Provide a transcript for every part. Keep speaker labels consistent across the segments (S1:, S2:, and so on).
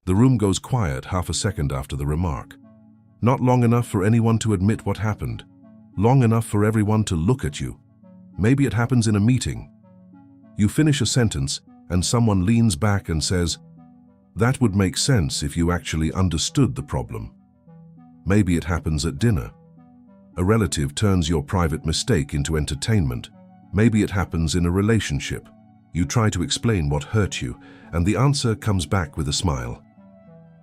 S1: The room goes quiet half a second after the remark. Not long enough for anyone to admit what happened. Long enough for everyone to look at you. Maybe it happens in a meeting. You finish a sentence and someone leans back and says, "That would make sense if you actually understood the problem." Maybe it happens at dinner. A relative turns your private mistake into entertainment. Maybe it happens in a relationship. You try to explain what hurt you, and the answer comes back with a smile.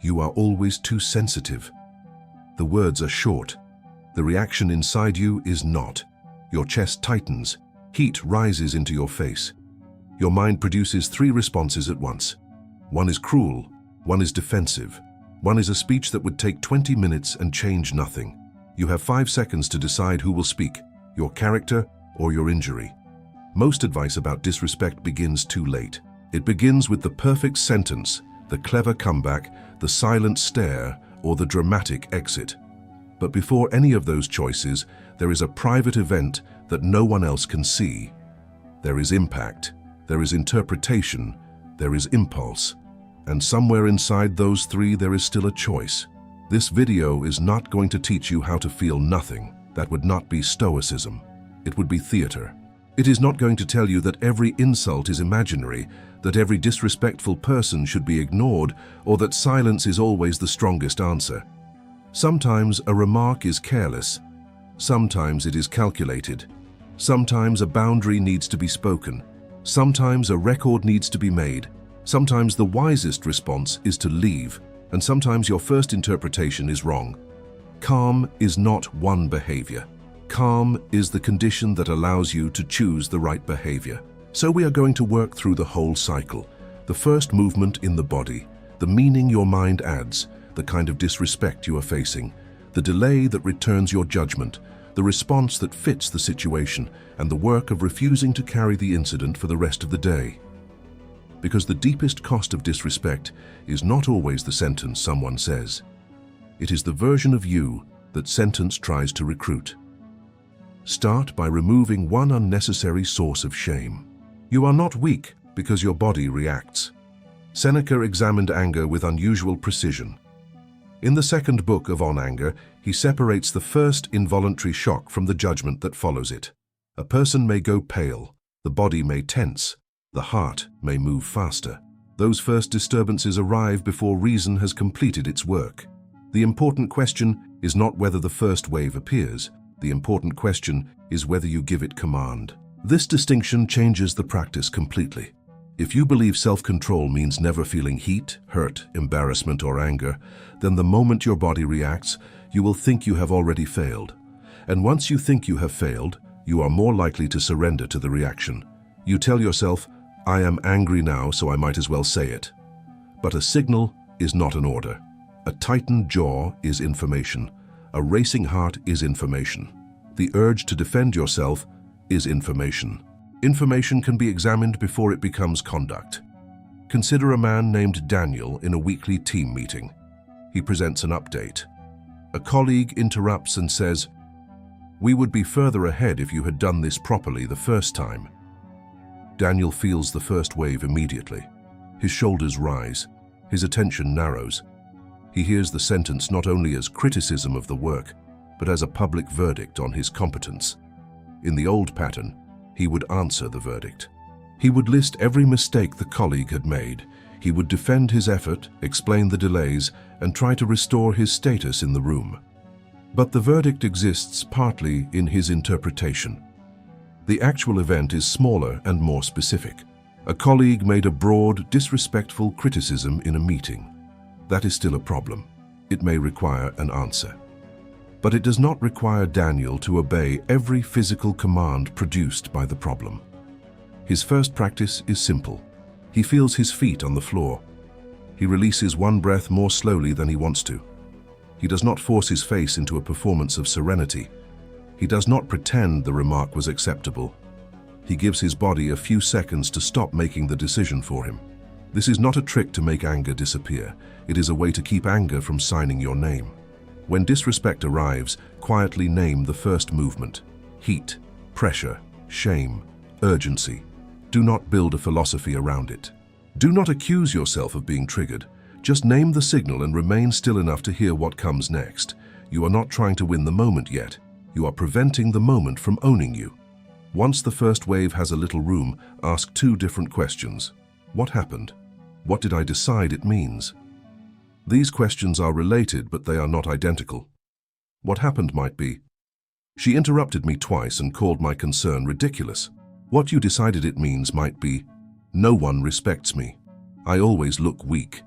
S1: You are always too sensitive. The words are short. The reaction inside you is not. Your chest tightens. Heat rises into your face. Your mind produces 3 responses at once. One is cruel. One is defensive. One is a speech that would take 20 minutes and change nothing. You have 5 seconds to decide who will speak, your character or your injury. Most advice about disrespect begins too late. It begins with the perfect sentence, the clever comeback, the silent stare, or the dramatic exit. But before any of those choices, there is a private event that no one else can see. There is impact, there is interpretation, there is impulse. And somewhere inside those 3 there is still a choice. This video is not going to teach you how to feel nothing. That would not be Stoicism. It would be theater. It is not going to tell you that every insult is imaginary, that every disrespectful person should be ignored, or that silence is always the strongest answer. Sometimes a remark is careless. Sometimes it is calculated. Sometimes a boundary needs to be spoken. Sometimes a record needs to be made. Sometimes the wisest response is to leave, and sometimes your first interpretation is wrong. Calm is not one behavior. Calm is the condition that allows you to choose the right behavior. So we are going to work through the whole cycle. The first movement in the body, the meaning your mind adds, the kind of disrespect you are facing, the delay that returns your judgment, the response that fits the situation, and the work of refusing to carry the incident for the rest of the day. Because the deepest cost of disrespect is not always the sentence someone says. It is the version of you that sentence tries to recruit. Start by removing one unnecessary source of shame. You are not weak because your body reacts. Seneca examined anger with unusual precision. In the second book of On Anger, he separates the first involuntary shock from the judgment that follows it. A person may go pale, the body may tense, the heart may move faster. Those first disturbances arrive before reason has completed its work. The important question is not whether the first wave appears. The important question is whether you give it command. This distinction changes the practice completely. If you believe self-control means never feeling heat, hurt, embarrassment, or anger, then the moment your body reacts, you will think you have already failed. And once you think you have failed, you are more likely to surrender to the reaction. You tell yourself, "I am angry now, so I might as well say it." But a signal is not an order. A tightened jaw is information. A racing heart is information. The urge to defend yourself is information. Information can be examined before it becomes conduct. Consider a man named Daniel in a weekly team meeting. He presents an update. A colleague interrupts and says, "We would be further ahead if you had done this properly the first time." Daniel feels the first wave immediately. His shoulders rise. His attention narrows. He hears the sentence not only as criticism of the work, but as a public verdict on his competence. In the old pattern, he would answer the verdict. He would list every mistake the colleague had made. He would defend his effort, explain the delays, and try to restore his status in the room. But the verdict exists partly in his interpretation. The actual event is smaller and more specific. A colleague made a broad, disrespectful criticism in a meeting. That is still a problem. It may require an answer. But it does not require Daniel to obey every physical command produced by the problem. His first practice is simple. He feels his feet on the floor. He releases one breath more slowly than he wants to. He does not force his face into a performance of serenity. He does not pretend the remark was acceptable. He gives his body a few seconds to stop making the decision for him. This is not a trick to make anger disappear. It is a way to keep anger from signing your name. When disrespect arrives, quietly name the first movement. Heat, pressure, shame, urgency. Do not build a philosophy around it. Do not accuse yourself of being triggered. Just name the signal and remain still enough to hear what comes next. You are not trying to win the moment yet. You are preventing the moment from owning you. Once the first wave has a little room, ask two different questions. What happened? What did I decide it means? These questions are related, but they are not identical. What happened might be, she interrupted me twice and called my concern ridiculous. What you decided it means might be, no one respects me. I always look weak.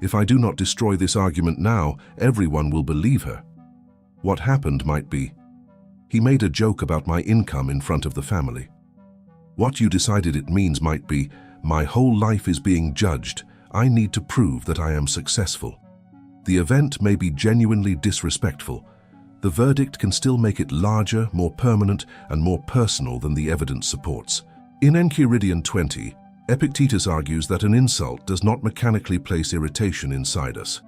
S1: If I do not destroy this argument now, everyone will believe her. What happened might be, he made a joke about my income in front of the family. What you decided it means might be, my whole life is being judged. I need to prove that I am successful. The event may be genuinely disrespectful. The verdict can still make it larger, more permanent, and more personal than the evidence supports. In Enchiridion 20, Epictetus argues that an insult does not mechanically place irritation inside us.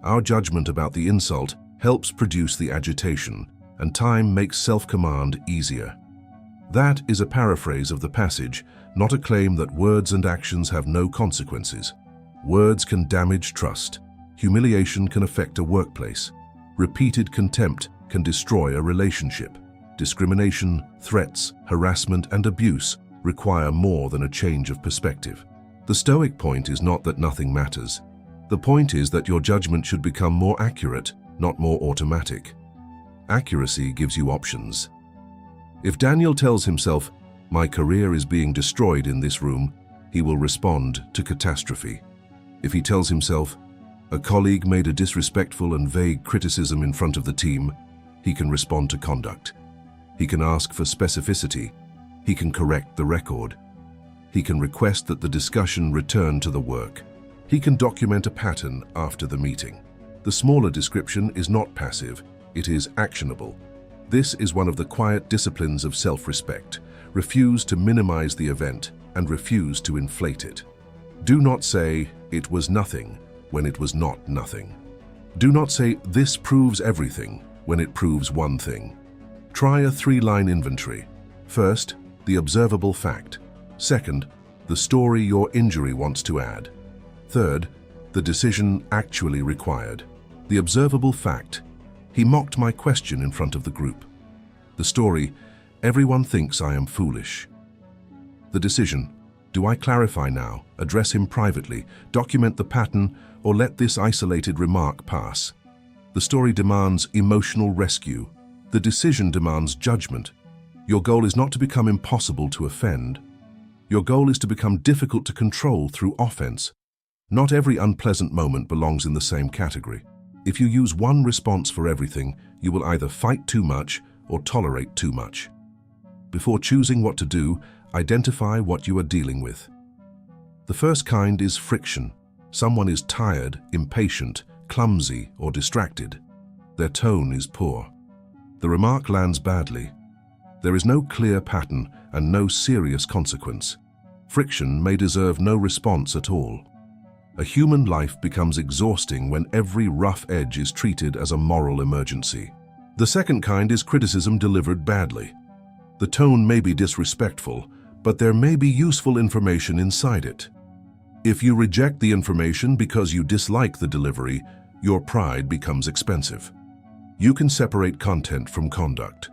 S1: Our judgment about the insult helps produce the agitation, and time makes self-command easier. That is a paraphrase of the passage, not a claim that words and actions have no consequences. Words can damage trust. Humiliation can affect a workplace. Repeated contempt can destroy a relationship. Discrimination, threats, harassment, and abuse require more than a change of perspective. The Stoic point is not that nothing matters. The point is that your judgment should become more accurate, not more automatic. Accuracy gives you options. If Daniel tells himself, "My career is being destroyed in this room," he will respond to catastrophe. If he tells himself, "A colleague made a disrespectful and vague criticism in front of the team," he can respond to conduct. He can ask for specificity. He can correct the record. He can request that the discussion return to the work. He can document a pattern after the meeting. The smaller description is not passive, it is actionable. This is one of the quiet disciplines of self-respect. Refuse to minimize the event and refuse to inflate it. Do not say, "It was nothing," when it was not nothing. Do not say, "This proves everything," when it proves one thing. Try a three-line inventory. First, the observable fact. Second, the story your injury wants to add. Third, the decision actually required. The observable fact. He mocked my question in front of the group. The story, everyone thinks I am foolish. The decision, do I clarify now, address him privately, document the pattern, or let this isolated remark pass? The story demands emotional rescue. The decision demands judgment. Your goal is not to become impossible to offend. Your goal is to become difficult to control through offense. Not every unpleasant moment belongs in the same category. If you use one response for everything, you will either fight too much or tolerate too much. Before choosing what to do, identify what you are dealing with. The first kind is friction. Someone is tired, impatient, clumsy, or distracted. Their tone is poor. The remark lands badly. There is no clear pattern and no serious consequence. Friction may deserve no response at all. A human life becomes exhausting when every rough edge is treated as a moral emergency. The second kind is criticism delivered badly. The tone may be disrespectful, but there may be useful information inside it. If you reject the information because you dislike the delivery, your pride becomes expensive. You can separate content from conduct.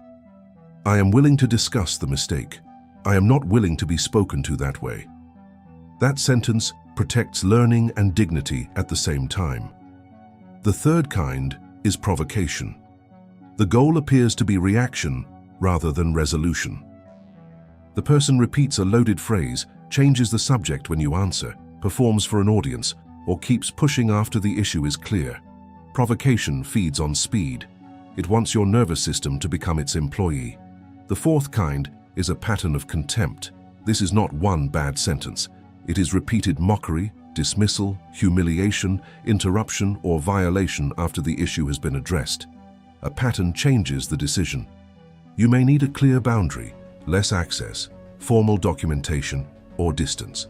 S1: I am willing to discuss the mistake. I am not willing to be spoken to that way. That sentence protects learning and dignity at the same time. The third kind is provocation. The goal appears to be reaction rather than resolution. The person repeats a loaded phrase, changes the subject when you answer, performs for an audience, or keeps pushing after the issue is clear. Provocation feeds on speed. It wants your nervous system to become its employee. The fourth kind is a pattern of contempt. This is not one bad sentence. It is repeated mockery, dismissal, humiliation, interruption, or violation after the issue has been addressed. A pattern changes the decision. You may need a clear boundary, less access, formal documentation, or distance.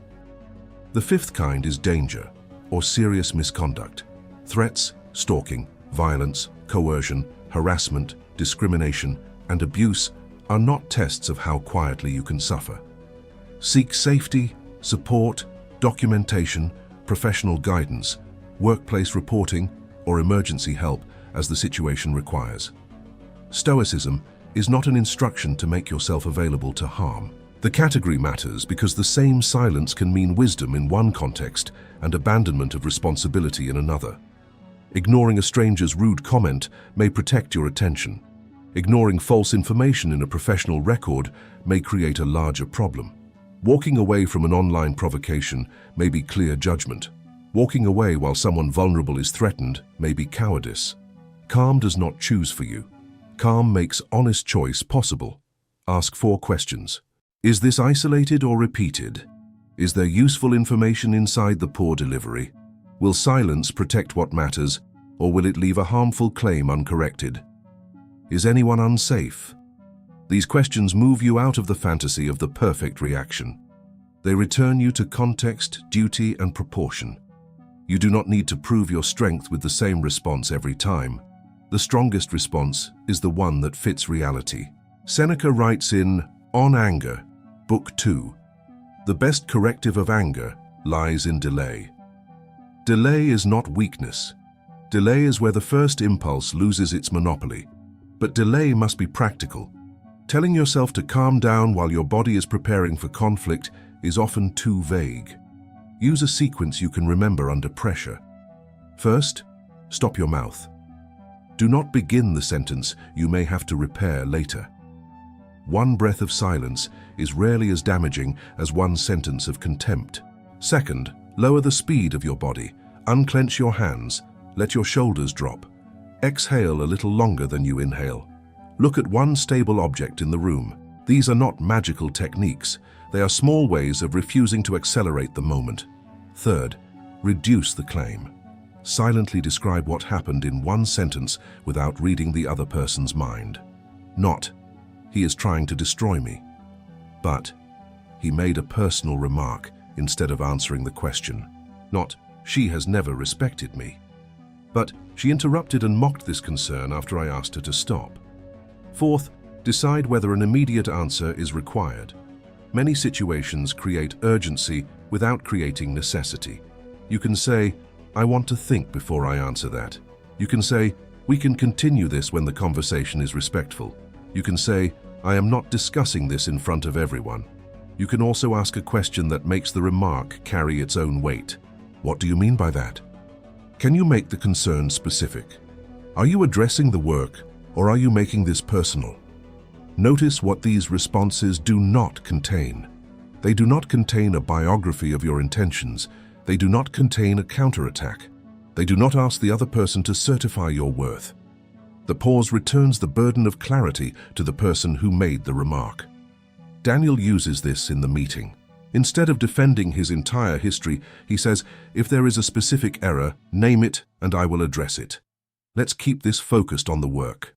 S1: The fifth kind is danger, or serious misconduct. Threats, stalking, violence, coercion, harassment, discrimination, and abuse are not tests of how quietly you can suffer. Seek safety, support, documentation, professional guidance. workplace reporting, or emergency help as the situation requires. Stoicism is not an instruction to make yourself available to harm. The category matters because the same silence can mean wisdom in one context and abandonment of responsibility in another. Ignoring a stranger's rude comment may protect your attention. Ignoring false information in a professional record may create a larger problem. Walking away from an online provocation may be clear judgment. Walking away while someone vulnerable is threatened may be cowardice. Calm does not choose for you. Calm makes honest choice possible. Ask 4 questions. Is this isolated or repeated? Is there useful information inside the poor delivery? Will silence protect what matters, or will it leave a harmful claim uncorrected? Is anyone unsafe? These questions move you out of the fantasy of the perfect reaction. They return you to context, duty, and proportion. You do not need to prove your strength with the same response every time. The strongest response is the one that fits reality. Seneca writes in On Anger, Book 2, "The best corrective of anger lies in delay." Delay is not weakness. Delay is where the first impulse loses its monopoly. But delay must be practical. Telling yourself to calm down while your body is preparing for conflict is often too vague. Use a sequence you can remember under pressure. First, stop your mouth. Do not begin the sentence you may have to repair later. One breath of silence is rarely as damaging as one sentence of contempt. Second, lower the speed of your body. Unclench your hands. Let your shoulders drop. Exhale a little longer than you inhale. Look at one stable object in the room. These are not magical techniques. They are small ways of refusing to accelerate the moment. Third, reduce the claim. Silently describe what happened in one sentence without reading the other person's mind. Not, "He is trying to destroy me," but, "He made a personal remark instead of answering the question." Not, "She has never respected me," but, "She interrupted and mocked this concern after I asked her to stop." Fourth, decide whether an immediate answer is required. Many situations create urgency without creating necessity. You can say, "I want to think before I answer that." You can say, "We can continue this when the conversation is respectful." You can say, "I am not discussing this in front of everyone." You can also ask a question that makes the remark carry its own weight. What do you mean by that? Can you make the concern specific? Are you addressing the work, or are you making this personal? Notice what these responses do not contain. They do not contain a biography of your intentions. They do not contain a counterattack. They do not ask the other person to certify your worth. The pause returns the burden of clarity to the person who made the remark. Daniel uses this in the meeting. Instead of defending his entire history, he says, "If there is a specific error, name it and I will address it. Let's keep this focused on the work."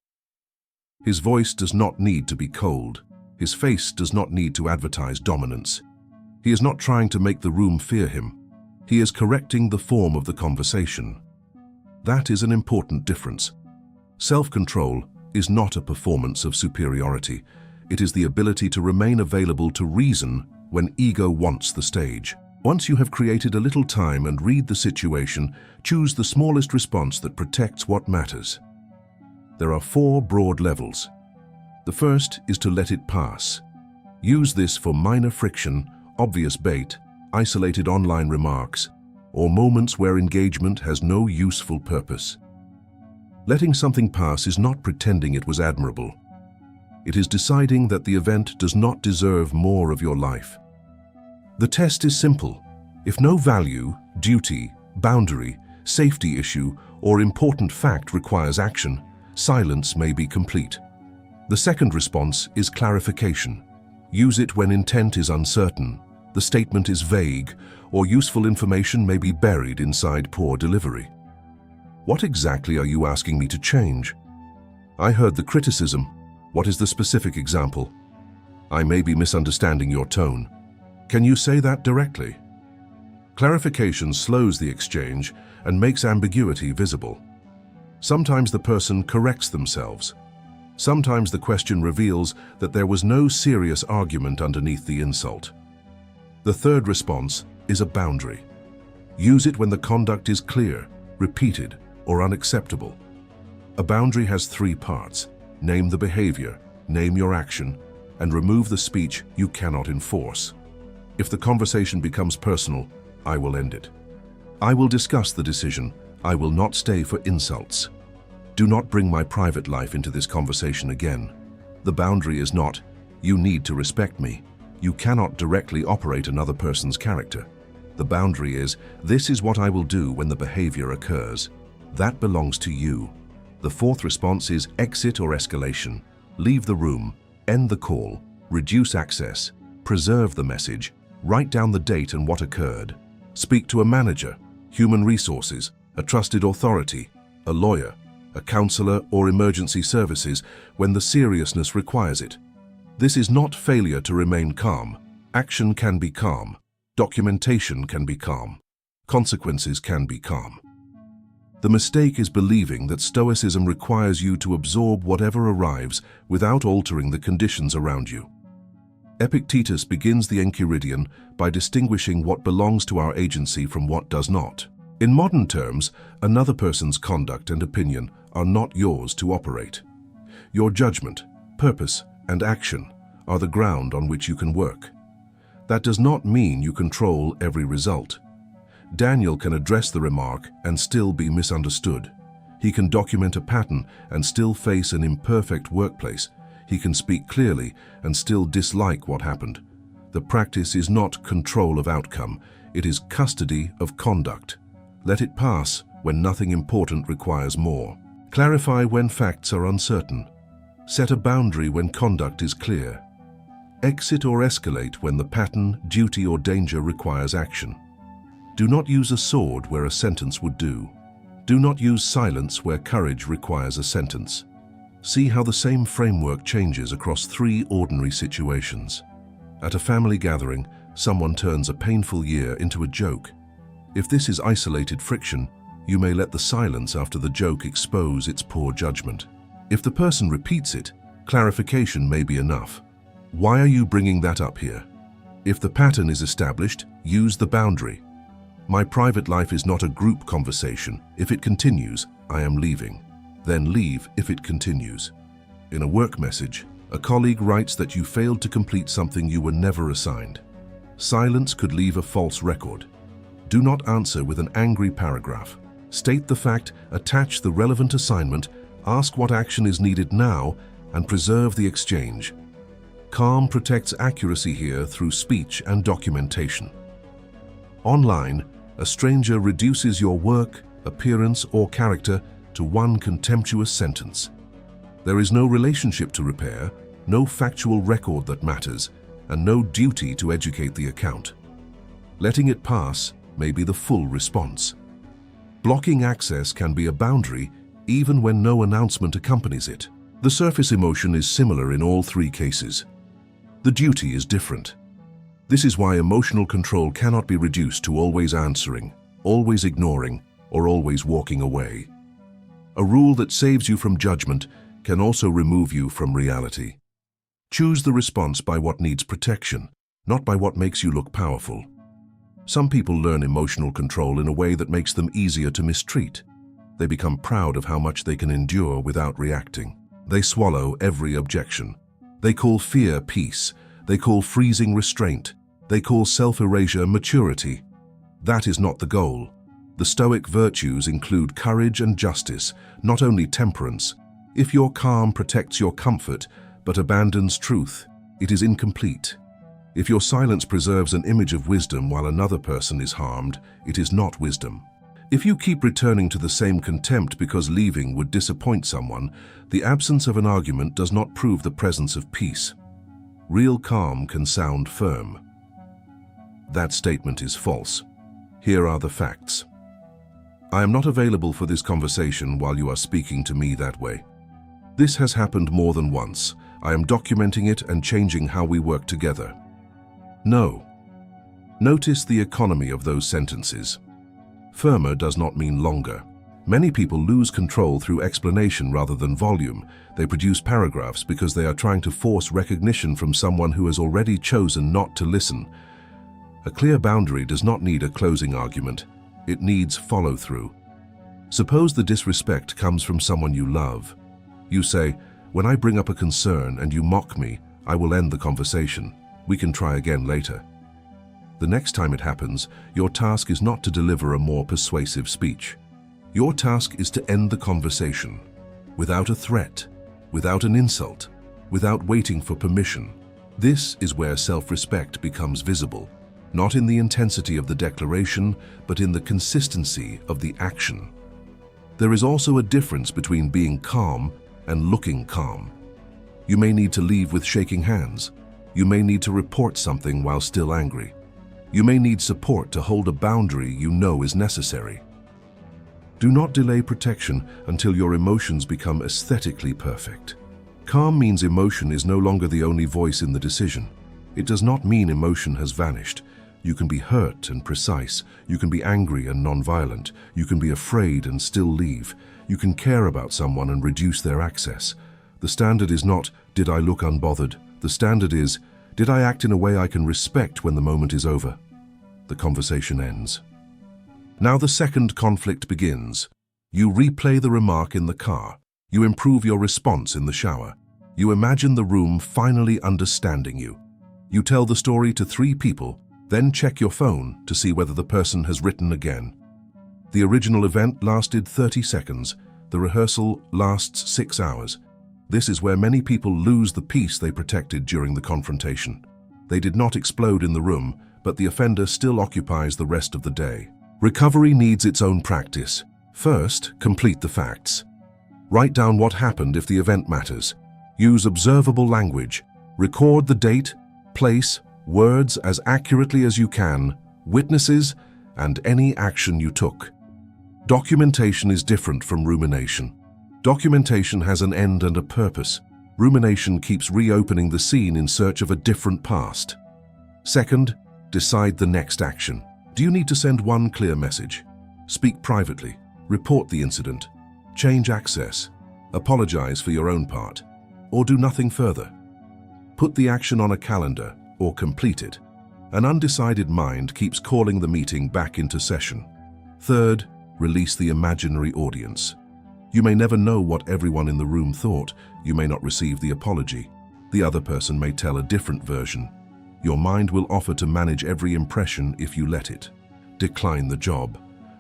S1: His voice does not need to be cold. His face does not need to advertise dominance. He is not trying to make the room fear him. He is correcting the form of the conversation. That is an important difference. Self-control is not a performance of superiority. It is the ability to remain available to reason when ego wants the stage. Once you have created a little time and read the situation, choose the smallest response that protects what matters. There are 4 broad levels. The first is to let it pass. Use this for minor friction, obvious bait, isolated online remarks, or moments where engagement has no useful purpose. Letting something pass is not pretending it was admirable. It is deciding that the event does not deserve more of your life. The test is simple. If no value, duty, boundary, safety issue, or important fact requires action, silence may be complete. The second response is clarification. Use it when intent is uncertain, the statement is vague, or useful information may be buried inside poor delivery. What exactly are you asking me to change? I heard the criticism. What is the specific example? I may be misunderstanding your tone. Can you say that directly? Clarification slows the exchange and makes ambiguity visible. Sometimes the person corrects themselves. Sometimes the question reveals that there was no serious argument underneath the insult. The third response is a boundary. Use it when the conduct is clear, repeated, or unacceptable. A boundary has three parts. Name the behavior, name your action, and remove the speech you cannot enforce. If the conversation becomes personal, I will end it. I will discuss the decision. I will not stay for insults. Do not bring my private life into this conversation again. The boundary is not, you need to respect me. You cannot directly operate another person's character. The boundary is, this is what I will do when the behavior occurs. That belongs to you. The fourth response is exit or escalation. Leave the room, end the call, reduce access, preserve the message, write down the date and what occurred. Speak to a manager, human resources, a trusted authority, a lawyer, a counselor or emergency services when the seriousness requires it. This is not failure to remain calm. Action can be calm. Documentation can be calm. Consequences can be calm. The mistake is believing that Stoicism requires you to absorb whatever arrives without altering the conditions around you. Epictetus begins the Enchiridion by distinguishing what belongs to our agency from what does not. In modern terms, another person's conduct and opinion are not yours to operate. Your judgment, purpose, and action are the ground on which you can work. That does not mean you control every result. Daniel can address the remark and still be misunderstood. He can document a pattern and still face an imperfect workplace. He can speak clearly and still dislike what happened. The practice is not control of outcome, it is custody of conduct. Let it pass when nothing important requires more. Clarify when facts are uncertain. Set a boundary when conduct is clear. Exit or escalate when the pattern, duty, or danger requires action. Do not use a sword where a sentence would do. Do not use silence where courage requires a sentence. See how the same framework changes across three ordinary situations. At a family gathering, someone turns a painful year into a joke. If this is isolated friction, you may let the silence after the joke expose its poor judgment. If the person repeats it, clarification may be enough. Why are you bringing that up here? If the pattern is established, use the boundary. My private life is not a group conversation. If it continues, I am leaving. Then leave if it continues. In a work message, a colleague writes that you failed to complete something you were never assigned. Silence could leave a false record. Do not answer with an angry paragraph. State the fact, attach the relevant assignment, ask what action is needed now, and preserve the exchange. Calm protects accuracy here through speech and documentation. Online, a stranger reduces your work, appearance, or character to one contemptuous sentence. There is no relationship to repair, no factual record that matters, and no duty to educate the account. Letting it pass may be the full response. Blocking access can be a boundary even when no announcement accompanies it. The surface emotion is similar in all three cases. The duty is different. This is why emotional control cannot be reduced to always answering, always ignoring, or always walking away. A rule that saves you from judgment can also remove you from reality. Choose the response by what needs protection, not by what makes you look powerful. Some people learn emotional control in a way that makes them easier to mistreat. They become proud of how much they can endure without reacting. They swallow every objection. They call fear peace. They call freezing restraint. They call self-erasure maturity. That is not the goal. The Stoic virtues include courage and justice, not only temperance. If your calm protects your comfort but abandons truth, it is incomplete. If your silence preserves an image of wisdom while another person is harmed, it is not wisdom. If you keep returning to the same contempt because leaving would disappoint someone, the absence of an argument does not prove the presence of peace. Real calm can sound firm. That statement is false. Here are the facts. I am not available for this conversation while you are speaking to me that way. This has happened more than once. I am documenting it and changing how we work together. No. Notice the economy of those sentences. Firmer does not mean longer. Many people lose control through explanation rather than volume. They produce paragraphs because they are trying to force recognition from someone who has already chosen not to listen. A clear boundary does not need a closing argument. It needs follow-through. Suppose the disrespect comes from someone you love. You say, "When I bring up a concern and you mock me, I will end the conversation. We can try again later." The next time it happens, your task is not to deliver a more persuasive speech. Your task is to end the conversation, without a threat, without an insult, without waiting for permission. This is where self-respect becomes visible, not in the intensity of the declaration, but in the consistency of the action. There is also a difference between being calm and looking calm. You may need to leave with shaking hands. You may need to report something while still angry. You may need support to hold a boundary you know is necessary. Do not delay protection until your emotions become aesthetically perfect. Calm means emotion is no longer the only voice in the decision. It does not mean emotion has vanished. You can be hurt and precise. You can be angry and non-violent. You can be afraid and still leave. You can care about someone and reduce their access. The standard is not, did I look unbothered? The standard is, did I act in a way I can respect when the moment is over? The conversation ends. Now the second conflict begins. You replay the remark in the car. You improve your response in the shower. You imagine the room finally understanding you. You tell the story to 3 people, then check your phone to see whether the person has written again. The original event lasted 30 seconds. The rehearsal lasts 6 hours. This is where many people lose the peace they protected during the confrontation. They did not explode in the room, but the offender still occupies the rest of the day. Recovery needs its own practice. First, complete the facts. Write down what happened if the event matters. Use observable language. Record the date, place, words as accurately as you can, witnesses, and any action you took. Documentation is different from rumination. Documentation has an end and a purpose. Rumination keeps reopening the scene in search of a different past. Second, decide the next action. Do you need to send one clear message? Speak privately. Report the incident. Change access. Apologize for your own part. Or do nothing further. Put the action on a calendar or complete it. An undecided mind keeps calling the meeting back into session. Third, release the imaginary audience. You may never know what everyone in the room thought. You may not receive the apology. The other person may tell a different version. Your mind will offer to manage every impression if you let it. Decline the job.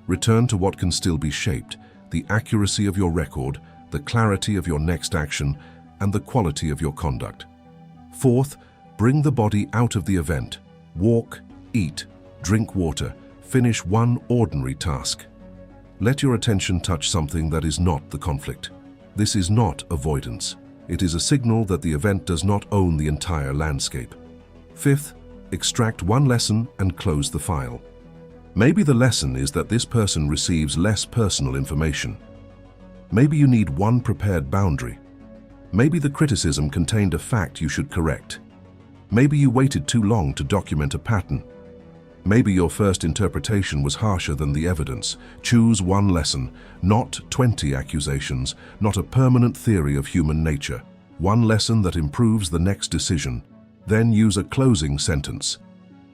S1: Return to what can still be shaped, the accuracy of your record, the clarity of your next action, and the quality of your conduct. Fourth, bring the body out of the event. Walk, eat, drink water, finish one ordinary task. Let your attention touch something that is not the conflict. This is not avoidance. It is a signal that the event does not own the entire landscape. Fifth, extract one lesson and close the file. Maybe the lesson is that this person receives less personal information. Maybe you need one prepared boundary. Maybe the criticism contained a fact you should correct. Maybe you waited too long to document a pattern. Maybe your first interpretation was harsher than the evidence. Choose one lesson, not 20 accusations, not a permanent theory of human nature. One lesson that improves the next decision. Then use a closing sentence.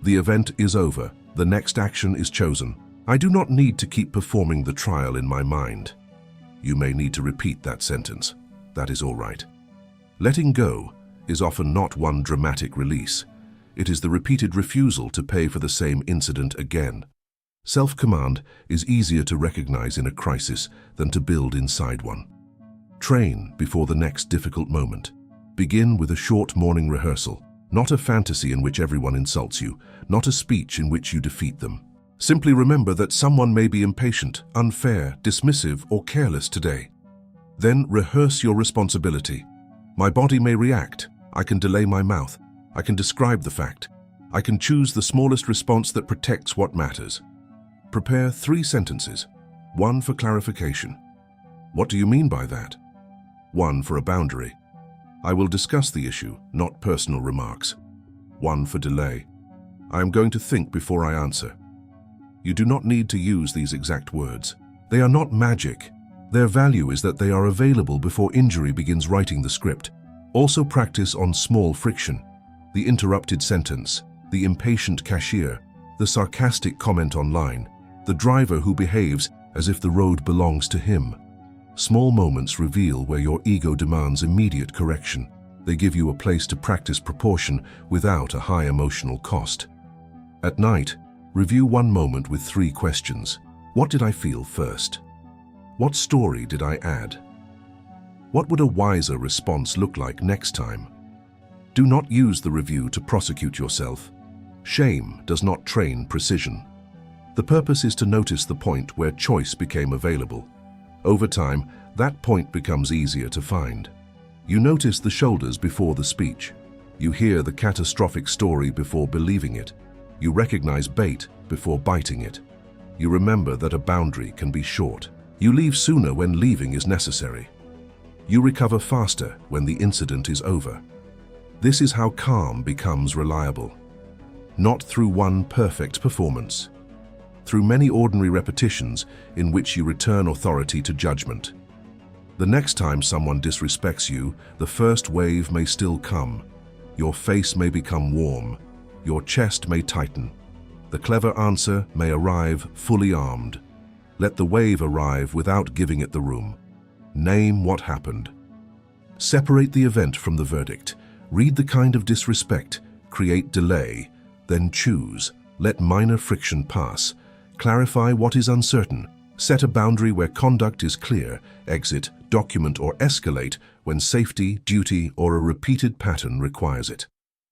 S1: The event is over. The next action is chosen. I do not need to keep performing the trial in my mind. You may need to repeat that sentence. That is all right. Letting go is often not one dramatic release. It is the repeated refusal to pay for the same incident again. Self-command is easier to recognize in a crisis than to build inside one. Train before the next difficult moment. Begin with a short morning rehearsal, not a fantasy in which everyone insults you, not a speech in which you defeat them. Simply remember that someone may be impatient, unfair, dismissive, or careless today. Then rehearse your responsibility. My body may react. I can delay my mouth. I can describe the fact. I can choose the smallest response that protects what matters. Prepare 3 sentences. 1 for clarification. What do you mean by that? 1 for a boundary. I will discuss the issue, not personal remarks. 1 for delay. I am going to think before I answer. You do not need to use these exact words. They are not magic. Their value is that they are available before injury begins writing the script. Also practice on small friction. The interrupted sentence, the impatient cashier, the sarcastic comment online. the driver who behaves as if the road belongs to him. Small moments reveal where your ego demands immediate correction. They give you a place to practice proportion without a high emotional cost. At night, review one moment with 3 questions. What did I feel first? What story did I add? What would a wiser response look like next time? Do not use the review to prosecute yourself. Shame does not train precision. The purpose is to notice the point where choice became available. Over time, that point becomes easier to find. You notice the shoulders before the speech. You hear the catastrophic story before believing it. You recognize bait before biting it. You remember that a boundary can be short. You leave sooner when leaving is necessary. You recover faster when the incident is over. This is how calm becomes reliable. Not through one perfect performance. Through many ordinary repetitions in which you return authority to judgment. The next time someone disrespects you, the first wave may still come. Your face may become warm. Your chest may tighten. The clever answer may arrive fully armed. Let the wave arrive without giving it the room. Name what happened. Separate the event from the verdict. Read the kind of disrespect, create delay, then choose. Let minor friction pass. Clarify what is uncertain. Set a boundary where conduct is clear. Exit, document, or escalate when safety, duty, or a repeated pattern requires it.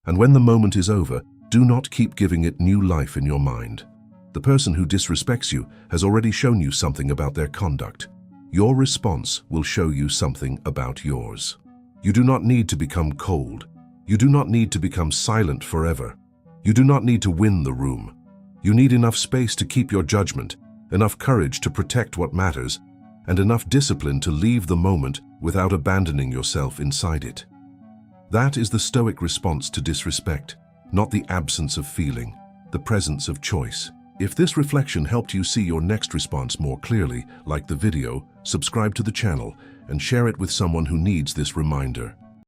S1: And when the moment is over, do not keep giving it new life in your mind. The person who disrespects you has already shown you something about their conduct. Your response will show you something about yours. You do not need to become cold. You do not need to become silent forever. You do not need to win the room. You need enough space to keep your judgment, enough courage to protect what matters, and enough discipline to leave the moment without abandoning yourself inside it. That is the Stoic response to disrespect, not the absence of feeling, the presence of choice. If this reflection helped you see your next response more clearly, like the video, subscribe to the channel, and share it with someone who needs this reminder.